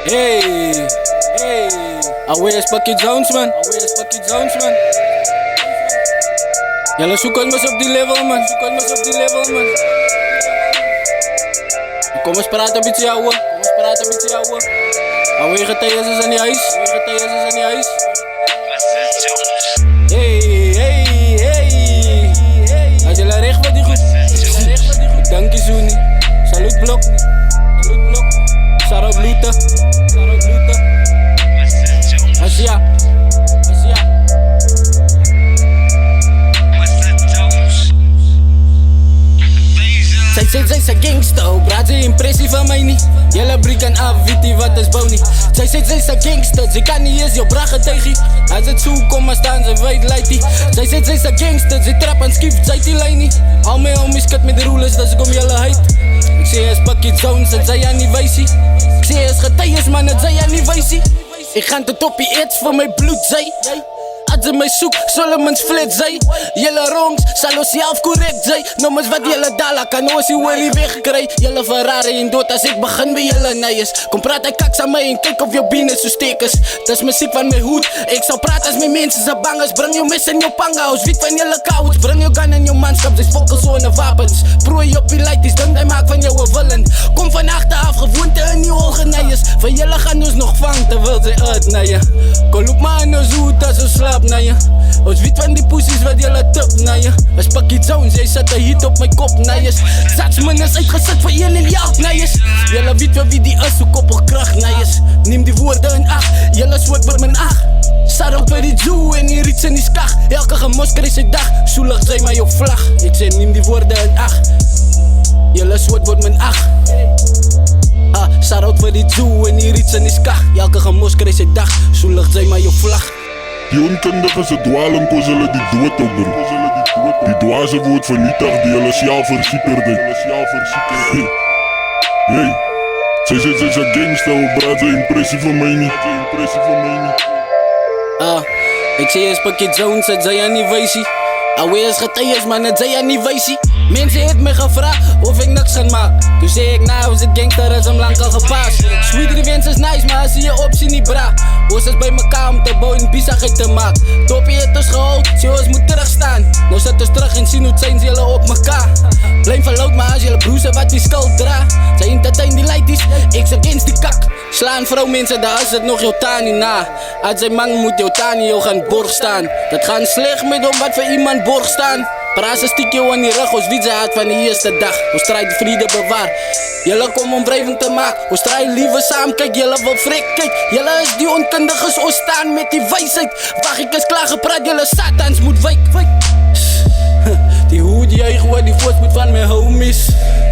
Hey, hey, alweer Spakkie Jones man. Jelle zoek ons op die level man. Kom eens praten met jou. Alweer getuigen is aan die huis. Hey. Als je recht wat die goed. Dank je Zoenie. Salut blok. Shout out Lute. Asia. Zij is een gangster, praat ze impressie van mij niet. Jelle brie kan af, weet die wat is bouw niet. Zij is een gangster, ze kan niet eens jou brachen tegen. Als het zo komt maar staan, ze weet leidt die. Zij is een gangster, ze trap en skift, zij die lijn niet. Al mijn homies kat met de rulers, dat ze kom jelle heid. Ik zie eens Spakkie Jones, dat zij aan niet wijsie. Ik zie eens getuigen, man, dat zij aan niet wijsie. Ik ga de toppie iets voor mijn bloed, zij. Als ze mij zoekt, zullen mens flit zijn. Jelle rongs, zal ons zelf correct zijn. Noem eens wat jelle dala, kan ons die willy wegkrijgen. Jelle Ferrari in dood als ik begin bij jelle nijers. Kom praat en kaks aan mij en kijk of je binnen zo stekers. Dat is muziek van mijn hoed. Ik zou praten als mijn mensen zijn bangers. Breng je mes in je pangaus, wit van jelle couch. Breng je gun in je manschap, dus fokken zo'n wapens. Prooi op je lighties, dan hij maakt van jou een willen. Kom van achteraf, gewoonte in die ogen nijers. Van jelle gaan ons nog vangen, terwijl ze uitnijden. Kom loop maar in ons hoed als ze slaap. Ons weet van die poesies wat jelle tup na je. Als Spakkie Jones, jij zet de heat op mijn kop na je. Zatsman is uitgezet voor jullie in jou na je. Jelle weet wel wie die is, hoe koppelkracht na je. Neem die woorden in acht, jelle soort wordt mijn acht. Sarah bij die zoo en die riets in die skag. Elke gemosker is een dag, zoelig zijn maar je vlag. Ik zei neem die woorden in acht, jelle soort wordt mijn acht. Sarah bij die zoo en die riets in die skag. Elke gemosker is een dag, zoelig zijn maar je vlag. Die onkundigen ze dwalen, ko zullen die dood op bro. Die dwaze wordt vernietigd, die hulle sjaal verskieterde. Hey, zij is een gangster, hoe praat ze impressie van mij niet. Ik zie eens Spakkie Jones, het zij aan die wijsie. Alweer is getuigen, man, het zij aan die wijsie. Mensen heeft me gevraagd of ik niks ga maken. Toen zei ik nou, is het gangster, is hem lang al gepaast. Sweet revenge is nice, maar zie je optie niet bra. Ons is bij mekaar om te bouwen, bizarheid te maken. Toppie het ons gehoord, zie ons moet terugstaan. Nou zet ons terug en zien hoe het zijn ze jullie op mekaar. Blijf verloot maar als jullie broezen wat die schuld dra. Zij entertain die lighties, ik zeg eens die kak. Slaan vrouw mensen, daar is het nog jouw tani na. Als zij man moet jouw tani jou gaan borg staan. Dat gaan slecht met om wat voor iemand borg staan. Praat stiek jou aan die rug, ons wie ze had van de eerste dag. Ons strijd vrede bewaar. Jelle kom om wrijving te maken. Ons strijd liever samen, kijk, jelle wil frik, kijk. Jelle is die onkundiges, ons staan met die wijsheid. Wacht, ik is klaar gepraat, jelle satans moet wijk. Die hoed juich wordt die voorspoed van mijn homies.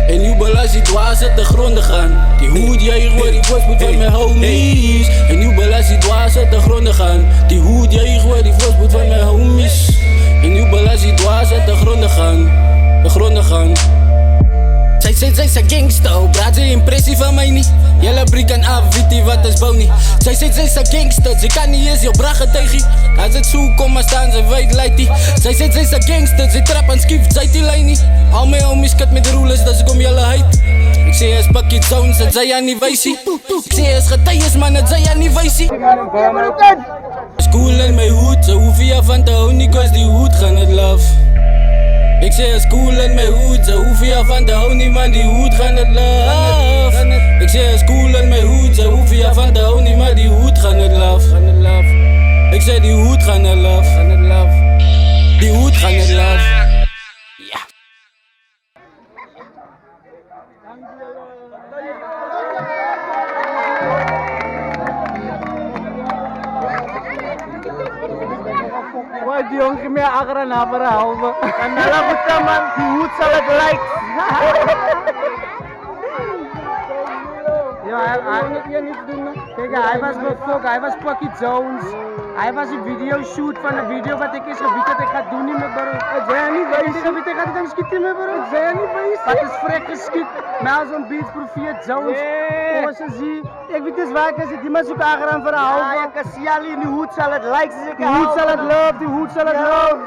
En jubel als die dwazen te gronden gaan. Die hoed juich wordt die voorspoed van mijn homies. En jubel als die dwazen te gronden gaan. Die hoed juich wordt die voorspoed van mijn homies. En jubel als die dwazen te gronden gaan. Zij is een gangster, praat ze impressie van mij niet. Jelle brie kan af, weet die wat is bouw niet. Zij is een gangster, ze kan niet eens jou brachen tegen. Als het zo komt maar staan, ze weet leidt die. Zij is een gangster, ze trap en skift, zij die lijn niet. Al mijn homies kat met de rulers, dat ze kom jelle heid. Ik zie eens Spakkie Jones, dat zij aan die wijsie. Ik zie eens getuigen, man, dat zij aan die wijsie. School in mijn hoed, ze hoeven je van te houden, niet cause die hoed gaan het love. Ik zeg school in mijn hoed, ze hoeven je van te houden, niet man, die hoed gaan het love. Ik zeg school in mijn hoed, ze hoeven je van te houden, niet maar die hoed gaan het love. Ik zeg die hoed gaan het love. Die hoed gaan het love. Ja. Wah, die jongen meer agra na para houden. En dan moet je man, die hoed zal het lijkt. Ja, hij moet hier niet doen. Kijk, hij was befokt, hij was Spakkie Jones. Hij was een videoshoot van een video wat ik eens gebied dat ik ga doen niet meer bro. Het zijn niet wijs. Ik gebied ik ga het schieten meer bro. Het zijn niet wijs. Wat is vrek geschiet. Maar zo'n beats profiel Jones. Zoals je ziet. Ik weet dus waar ik zit. Die mensen zoeken aangeraan voor een halve. Ja, je kan zien in die hoed zal het lijken. Die hoed zal het love, die hoed zal het love.